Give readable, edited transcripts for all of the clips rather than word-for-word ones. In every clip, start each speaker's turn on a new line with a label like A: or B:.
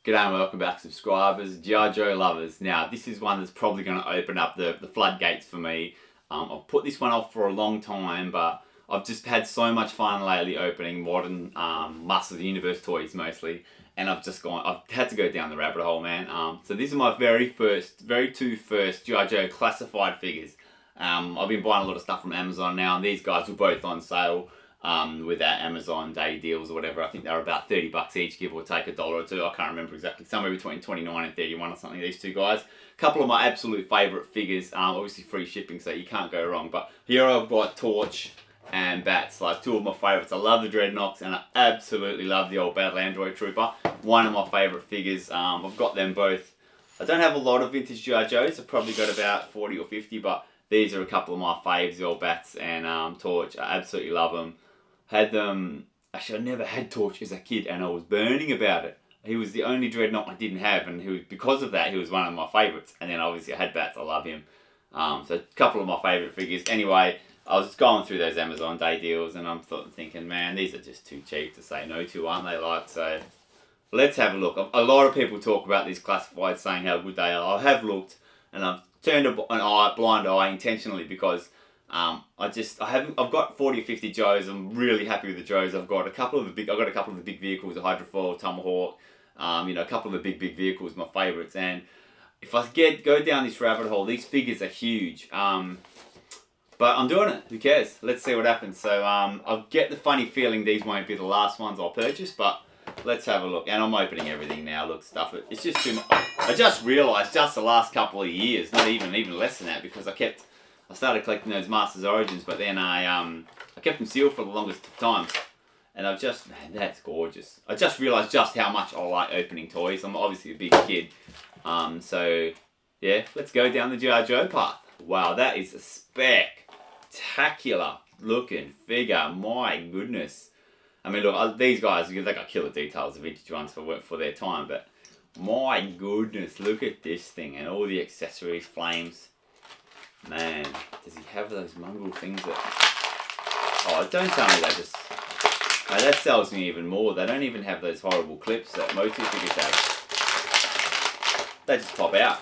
A: G'day and welcome back, subscribers, G.I. Joe lovers. Now, this is one that's probably going to open up the floodgates for me. I've put this one off for a long time, but I've just had so much fun lately opening modern Masters of the Universe toys mostly, and I've had to go down the rabbit hole, man. So these are my very two first G.I. Joe classified figures. I've been buying a lot of stuff from Amazon now, and these guys were both on sale. With our Amazon day deals or whatever. I think they were about $30 each, give or take $1 or $2. I can't remember exactly. Somewhere between 29 and 31 or something, these two guys. A couple of my absolute favourite figures. Obviously free shipping, so you can't go wrong. But here I've got Torch and B.A.T.s, like two of my favourites. I love the Dreadnoks and I absolutely love the old Battle Android Trooper. One of my favourite figures. I've got them both. I don't have a lot of vintage G.I. Joes. I've probably got about 40 or 50, but these are a couple of my faves, the old B.A.T.s and Torch. I absolutely love them. Had them, actually I never had Torch as a kid and I was burning about it. He was the only Dreadnought I didn't have, and because of that he was one of my favourites. And then obviously I had B.A.T.s, I love him. So a couple of my favourite figures. Anyway, I was just going through those Amazon day deals and I'm thinking, man, these are just too cheap to say no to, aren't they? Like, so let's have a look. A lot of people talk about these classifieds saying how good they are. I have looked and I've turned a blind eye intentionally because I've got 40 or 50 Joes. I'm really happy with the Joes. I've got a couple of the big vehicles, the Hydrofoil, Tomahawk, a couple of the big vehicles, my favourites. And if I go down this rabbit hole, these figures are huge. But I'm doing it. Who cares? Let's see what happens. So I get the funny feeling these won't be the last ones I'll purchase, but let's have a look. And I'm opening everything now. Look, stuff it. It's just too much. I just realised just the last couple of years, not even less than that, because I started collecting those Masters Origins, but then I kept them sealed for the longest of times. And man, that's gorgeous. I just realised just how much I like opening toys. I'm obviously a big kid. So, yeah, let's go down the G.I. Joe path. Wow, that is a spectacular looking figure. My goodness. I mean, look, these guys, they got killer details, the vintage ones for their time, but my goodness, look at this thing and all the accessories, flames. Man, does he have those mongrel things that... Oh, don't tell me they just... Oh, that sells me even more. They don't even have those horrible clips that Motu figures have. They just pop out.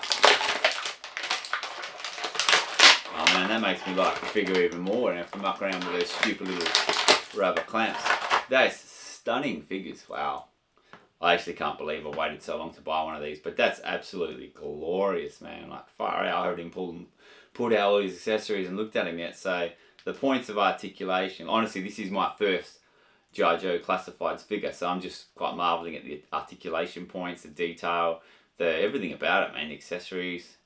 A: Oh man, that makes me like the figure even more and have to muck around with those stupid little rubber clamps. Those stunning figures, wow. I actually can't believe I waited so long to buy one of these, but that's absolutely glorious, man. Like, far out. I heard him pulled out all his accessories and looked at him yet. So the points of articulation, honestly, this is my first G.I. Joe classifieds figure, so I'm just quite marvelling at the articulation points, the detail, everything about it, man. The accessories.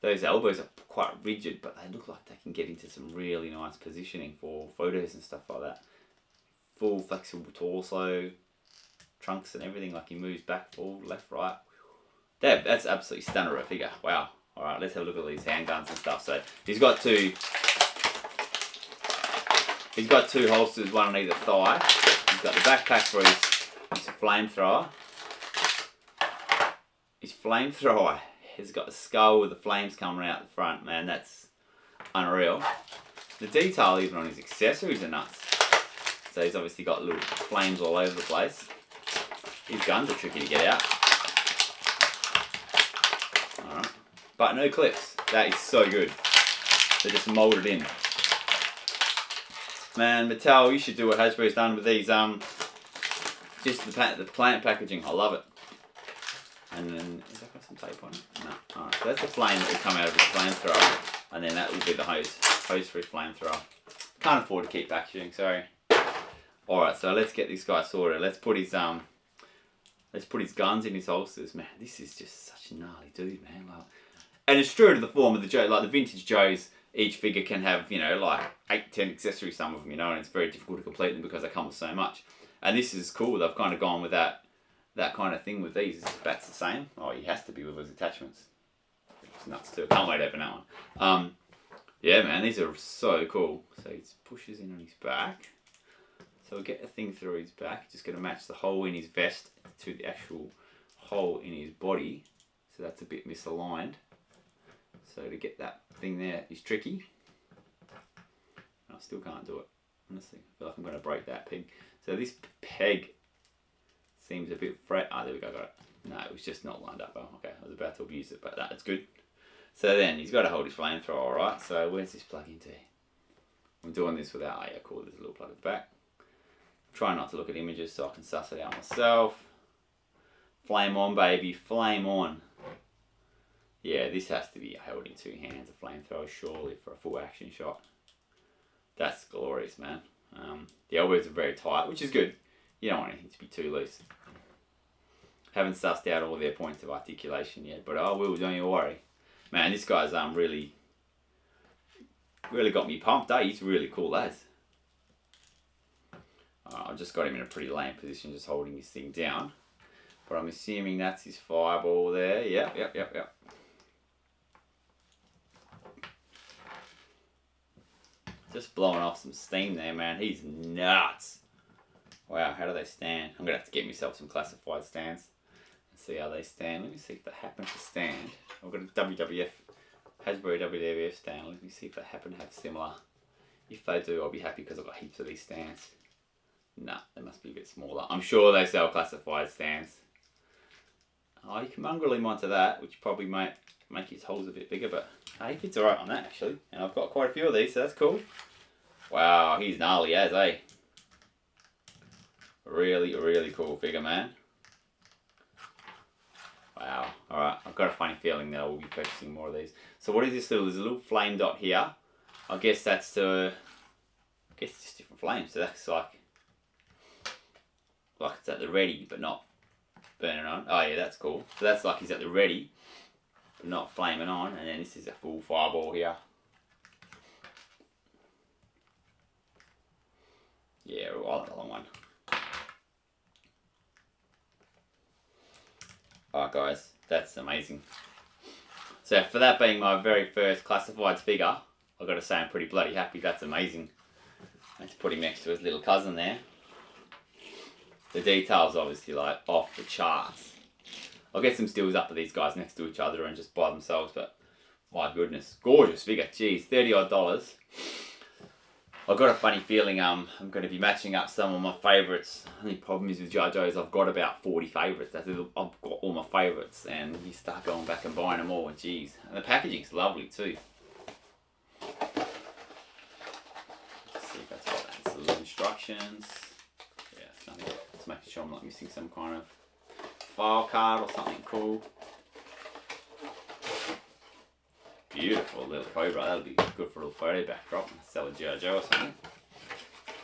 A: Those elbows are quite rigid, but they look like they can get into some really nice positioning for photos and stuff like that. Full flexible torso, trunks and everything, like he moves back, forward, left, right. That's absolutely stunner of a figure. Wow. Alright, let's have a look at these handguns and stuff. So he's got two holsters, one on either thigh. He's got the backpack for his flamethrower. His flamethrower has got the skull with the flames coming out the front. Man, that's unreal. The detail even on his accessories are nuts. So he's obviously got little flames all over the place. His guns are tricky to get out. Alright. But no clips. That is so good. They're just moulded in. Man, Mattel, you should do what Hasbro's done with these. Just the plant packaging. I love it. And then, has that got some tape on it? No. Alright, so that's the flame that will come out of his flamethrower. And then that will be the hose for his flamethrower. Can't afford to keep packaging, sorry. Alright, so let's get this guy sorted. Let's put his guns in his holsters. Man, this is just such a gnarly dude, man. Like, and it's true to the form of the Joe. Like the vintage Joes, each figure can have, like 8, 10 accessories, some of them, and it's very difficult to complete them because they come with so much. And this is cool. They've kind of gone with that kind of thing with these. That's the same. Oh, he has to be with those attachments. It's nuts too. Can't wait to open that one. Yeah, man, these are so cool. So he pushes in on his back. So we'll get the thing through his back. Just going to match the hole in his vest to the actual hole in his body. So that's a bit misaligned. So to get that thing there is tricky. I still can't do it. Honestly, I feel like I'm going to break that peg. So this peg seems a bit there we go, got it. No, it was just not lined up. Oh, okay, I was about to abuse it, but that's good. So then he's got to hold his flamethrower, right? So where's this plug into? I'm doing this without, oh yeah, cool, there's a little plug at the back. Try not to look at images so I can suss it out myself. Flame on, baby, flame on. Yeah, this has to be held in two hands, a flamethrower, surely, for a full action shot. That's glorious, man. The elbows are very tight, which is good. You don't want anything to be too loose. Haven't sussed out all their points of articulation yet, but I will, don't you worry. Man, this guy's really got me pumped, eh? He's really cool, lads. I've just got him in a pretty lame position, just holding his thing down. But I'm assuming that's his fireball there. Yep. Just blowing off some steam there, man. He's nuts. Wow, how do they stand? I'm going to have to get myself some classified stands and see how they stand. Let me see if they happen to stand. I've got a hasbro WWF stand. Let me see if they happen to have similar. If they do, I'll be happy because I've got heaps of these stands. Nah, they must be a bit smaller. I'm sure they sell classified stands. Oh, you can mongrel him onto that, which probably might make his holes a bit bigger, but he fits alright on that actually. And I've got quite a few of these, so that's cool. Wow, he's gnarly as, eh? Really cool figure, man. Wow. Alright, I've got a funny feeling that I will be purchasing more of these. So what is this little, there's a little flame dot here. I guess that's to, it's just different flames. So that's like it's at the ready, but not burning on. Oh yeah, that's cool. So that's like he's at the ready, but not flaming on. And then this is a full fireball here. Yeah, I like the long one. Alright guys, that's amazing. So for that being my very first classifieds figure, I've got to say I'm pretty bloody happy. That's amazing. Let's put him next to his little cousin there. The details obviously like off the charts. I'll get some stills up of these guys next to each other and just by themselves, but my goodness, gorgeous figure. Geez, $30 odd. I've got a funny feeling I'm going to be matching up some of my favourites. The only problem is with G.I. Joes, I've got about 40 favourites. I've got all my favourites, and you start going back and buying them all. Jeez, and the packaging's lovely too. Let's see if that's got that. Some little instructions. Yeah, something. Just making sure I'm not missing some kind of file card or something cool. Beautiful little cobra. That'll be good for a little photo backdrop. Sell a G.I. Joe or something.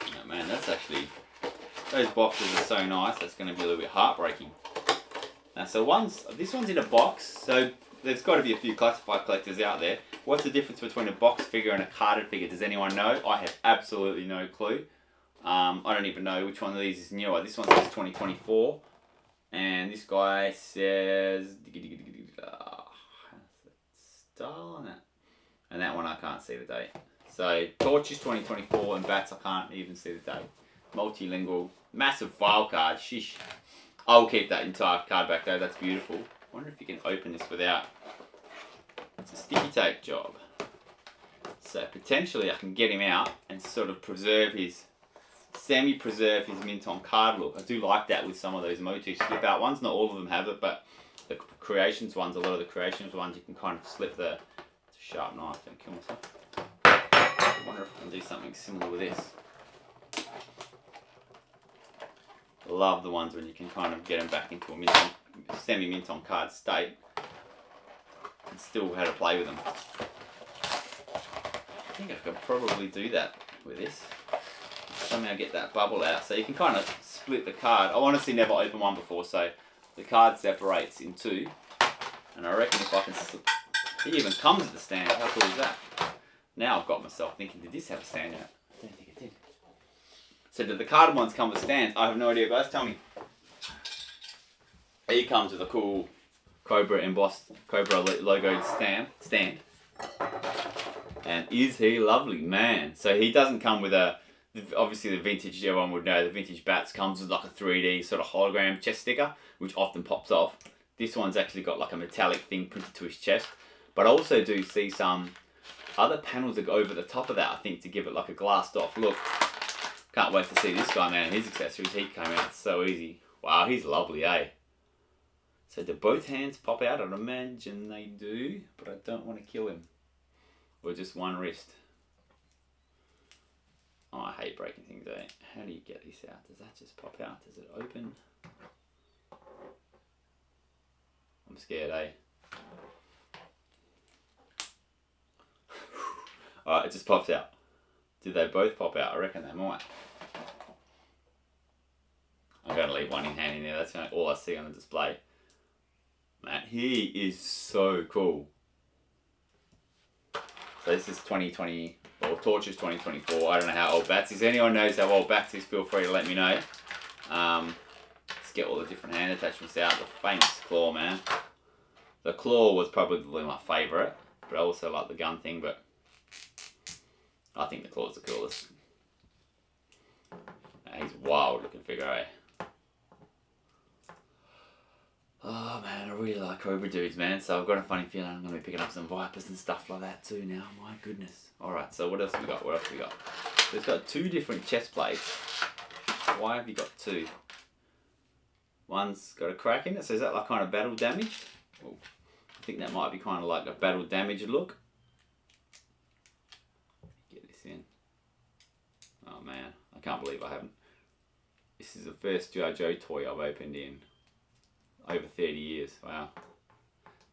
A: Oh, man, that's actually, those boxes are so nice. That's going to be a little bit heartbreaking. Now, so this one's in a box. So there's got to be a few classified collectors out there. What's the difference between a box figure and a carded figure? Does anyone know? I have absolutely no clue. I don't even know which one of these is newer. This one says 2024, and this guy says style on it, and that one I can't see the date. So Torch is 2024 and B.A.T.s I can't even see the date. Multilingual, massive file card. Sheesh. I'll keep that entire card back though. That's beautiful. I wonder if you can open this without. It's a sticky tape job. So potentially I can get him out and sort of semi-preserve his mint on card look. I do like that with some of those Motu slip out ones. Not all of them have it, but the Creations ones, a lot of the Creations ones, you can kind of slip the, it's a sharp knife, don't kill myself. I wonder if I can do something similar with this. I love the ones when you can kind of get them back into a semi-mint on card state and still how to play with them. I think I could probably do that with this. Somehow get that bubble out. So you can kind of split the card. I honestly never opened one before, so the card separates in two. And I reckon if I can slip, it even comes with the stand. How cool is that? Now I've got myself thinking, did this have a stand in it? I don't think it did. So did the carded ones come with stands? I have no idea, guys. Tell me. He comes with a cool Cobra embossed, Cobra logoed stand. And is he lovely, man. So he doesn't come with a, obviously the vintage, everyone would know, the vintage B.A.T.s comes with like a 3D sort of hologram chest sticker, which often pops off. This one's actually got like a metallic thing printed to his chest. But I also do see some other panels that go over the top of that, I think, to give it like a glassed off look. Can't wait to see this guy, man. His accessories, he came out so easy. Wow, he's lovely, eh? So do both hands pop out? I'd imagine they do, but I don't want to kill him. Or just one wrist. Oh, I hate breaking things, eh? How do you get this out? Does that just pop out? Does it open? I'm scared, eh? Alright, it just pops out. Did they both pop out? I reckon they might. I'm going to leave one in hand in there. That's all I see on the display. Man, he is so cool. So this is 2020, or Torches 2024. I don't know how old B.A.T.s is. If anyone knows how old B.A.T.s is, feel free to let me know. Let's get all the different hand attachments out. The famous claw, man. The claw was probably my favourite, but I also like the gun thing, but I think the claw's the coolest. He's a wild looking figure, eh? Oh man, I really like Cobra dudes, man. So I've got a funny feeling I'm going to be picking up some Vipers and stuff like that too now. My goodness. Alright, so what else have we got? What else have we got? So it's got two different chest plates. Why have you got two? One's got a crack in it, so is that like kind of battle damage? Oh, I think that might be kind of like a battle damage look. Get this in. Oh man, I can't believe I haven't. This is the first G.I. Joe toy I've opened in over 30 years. Wow.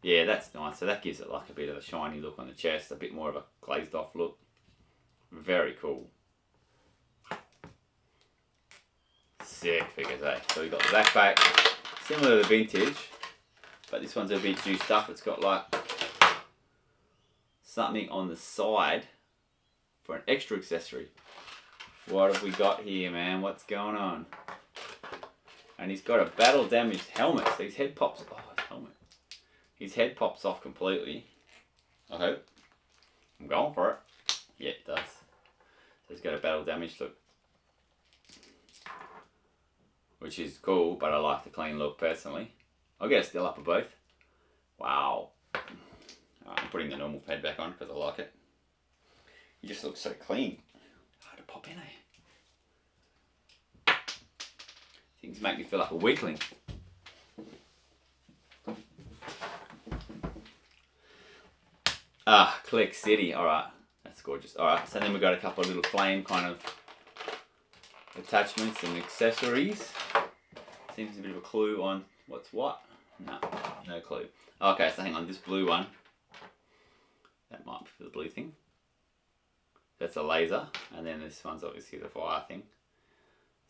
A: Yeah, that's nice. So that gives it like a bit of a shiny look on the chest, a bit more of a glazed off look. Very cool. Sick figures, eh? So we've got the backpack, similar to the vintage, but this one's a bit juiced up. It's got like something on the side for an extra accessory. What have we got here, man? What's going on? And he's got a battle damaged helmet. So his head pops. Oh, his helmet. His head pops off completely. I hope. I'm going for it. Yeah, it does. So he's got a battle damaged look, which is cool, but I like the clean look personally. I'll get a still up of both. Wow. I'm putting the normal head back on because I like it. He just looks so clean. Hard to pop in, eh? Things make me feel like a weakling. Ah, Click City. Alright, that's gorgeous. Alright, so then we've got a couple of little flame kind of attachments and accessories. Seems a bit of a clue on what's what. No, no clue. Okay, so hang on, this blue one. That might be for the blue thing. That's a laser, and then this one's obviously the fire thing.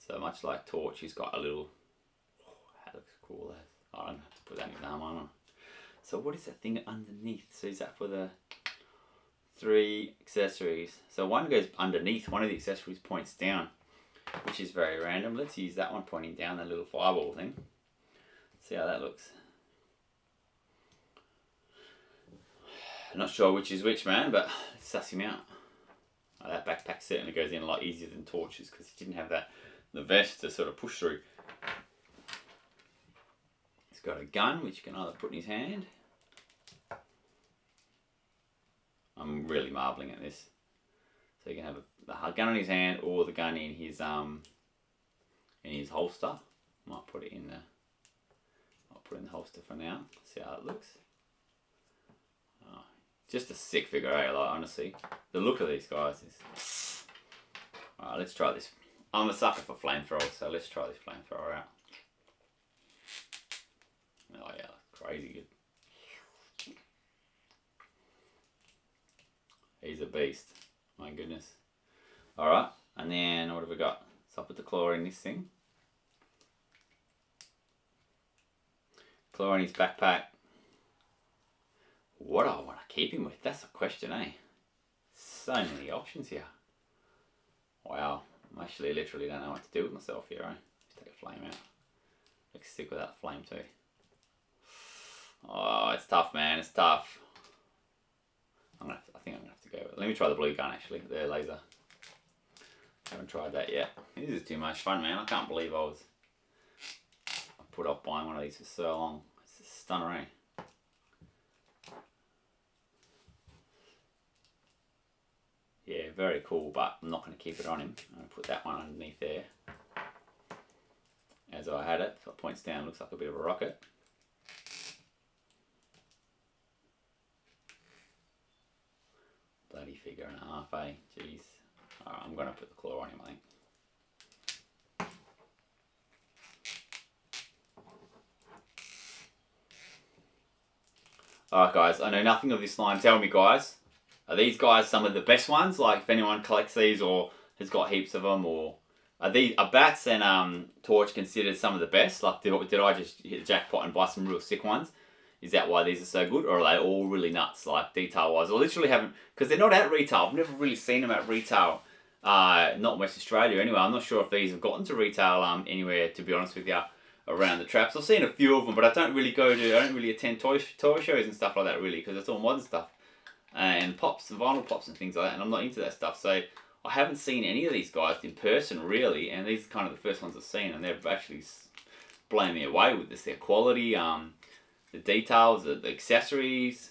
A: So much like Torch, he's got a little. Oh, that looks cool. I don't have to put that in his arm on. So what is that thing underneath? So is that for the 3 accessories? So one goes underneath. One of the accessories points down, which is very random. Let's use that one pointing down, that little fireball thing. See how that looks. Not sure which is which, man, but let's suss him out. Oh, that backpack certainly goes in a lot easier than Torch's because he didn't have the vest to sort of push through. He's got a gun which you can either put in his hand. I'm really marveling at this. So you can have the gun in his hand or the gun in his holster. Might put it in the. I'll put it in the holster for now. See how it looks. Oh, just a sick figure, eh? Like, honestly, the look of these guys is. Alright, let's try this. I'm a sucker for flamethrower, so let's try this flamethrower out. Oh yeah, crazy good. He's a beast. My goodness. Alright, and then what have we got? So I'll put the claw in this thing. Claw in his backpack. What do I want to keep him with? That's a question, eh? So many options here. Wow. I actually literally don't know what to do with myself here, eh? Just take a flame out. Let's stick with that flame too. Oh, it's tough, man. It's tough. I think I'm gonna have to go with it. Let me try the blue gun actually, the laser. Haven't tried that yet. This is too much fun, man. I can't believe I put off buying one of these for so long. It's a stunner, eh? Yeah, very cool, but I'm not going to keep it on him. I'm going to put that one underneath there. As I had it, so it points down, looks like a bit of a rocket. figure and a half, eh? Jeez. Alright, I'm gonna put the claw on him, I think. Alright guys, I know nothing of this line. Tell me guys, are these guys some of the best ones? Like if anyone collects these or has got heaps of them, or are B.A.T.s and Torch considered some of the best? Like did I just hit a jackpot and buy some real sick ones? Is that why these are so good, or are they all really nuts, like detail wise? I literally haven't, because they're not at retail. I've never really seen them at retail. Not West Australia anyway. I'm not sure if these have gotten to retail anywhere, to be honest with you, around the traps. I've seen a few of them, but I don't really attend toy shows and stuff like that really, because it's all modern stuff and pops and vinyl pops and things like that, and I'm not into that stuff. So I haven't seen any of these guys in person really, and these are kind of the first ones I've seen, and they've actually blown me away with this. Their quality, the details, the accessories,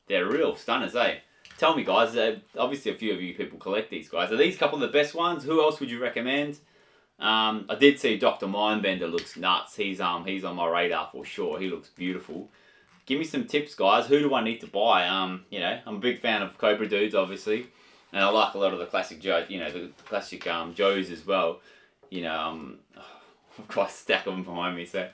A: they're real stunners, eh? Tell me guys, obviously a few of you people collect these guys. Are these a couple of the best ones? Who else would you recommend? I did see Dr. Mindbender looks nuts. He's on my radar for sure. He looks beautiful. Give me some tips guys. Who do I need to buy? You know, I'm a big fan of Cobra dudes obviously. And I like a lot of the classic Joe, you know, the classic Joes as well. You know, I've got a stack of them behind me, so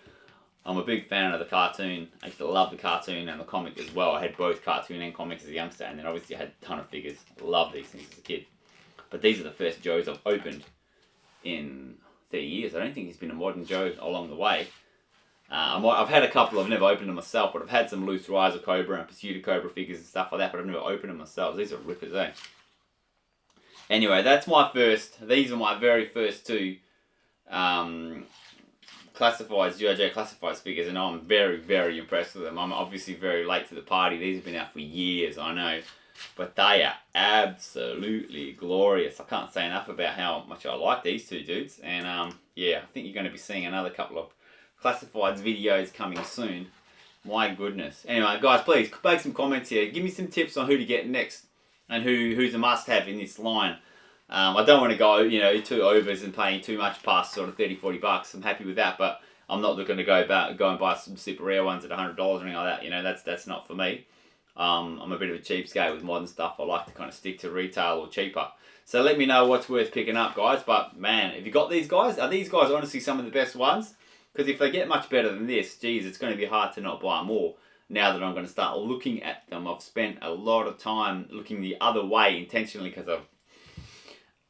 A: I'm a big fan of the cartoon. I used to love the cartoon and the comic as well. I had both cartoon and comics as a youngster, and then obviously I had a ton of figures. I love these things as a kid. But these are the first Joes I've opened in 30 years. I don't think there's been a modern Joe along the way. I've had a couple, I've never opened them myself, but I've had some loose Rise of Cobra and Pursuit of Cobra figures and stuff like that, but I've never opened them myself. These are rippers, eh? Anyway, that's my first, these are my very first two classifieds, G.I. classifieds figures, and I'm very, very impressed with them. I'm obviously very late to the party. These have been out for years, I know, but they are absolutely glorious. I can't say enough about how much I like these two dudes, and yeah, I think you're going to be seeing another couple of classifieds videos coming soon. My goodness. Anyway, guys, please make some comments here. Give me some tips on who to get next and who's a must-have in this line. I don't want to go, you know, too overs and paying too much past sort of 30-40 bucks. I'm happy with that, but I'm not looking to go and buy some super rare ones at $100 or anything like that. You know, that's not for me. I'm a bit of a cheapskate with modern stuff. I like to kind of stick to retail or cheaper. So let me know what's worth picking up, guys. But man, if you got these guys, are these guys honestly some of the best ones? Because if they get much better than this, geez, it's going to be hard to not buy more. Now that I'm going to start looking at them, I've spent a lot of time looking the other way intentionally because of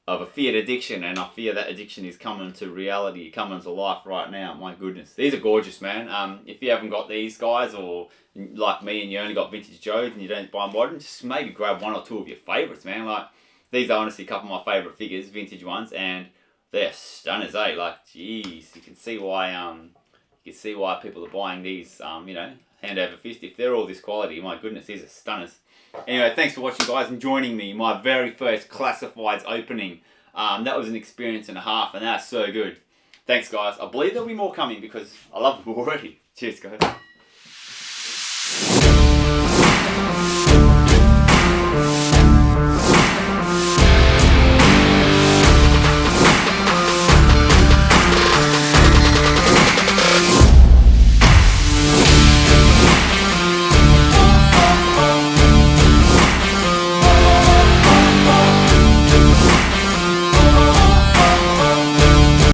A: a feared addiction, and I fear that addiction is coming to reality, coming to life right now. My goodness, these are gorgeous, man. If you haven't got these guys, or like me and you only got vintage Joes and you don't buy modern, just maybe grab one or two of your favourites, man. Like these are honestly a couple of my favourite figures, vintage ones, and they're stunners, eh? Like, jeez, you can see why people are buying these. You know, hand over fist. If they're all this quality, my goodness, these are stunners. Anyway, thanks for watching, guys, and joining me. My very first classifieds opening. That was an experience and a half, and that's so good. Thanks, guys. I believe there'll be more coming because I love them already. Cheers, guys.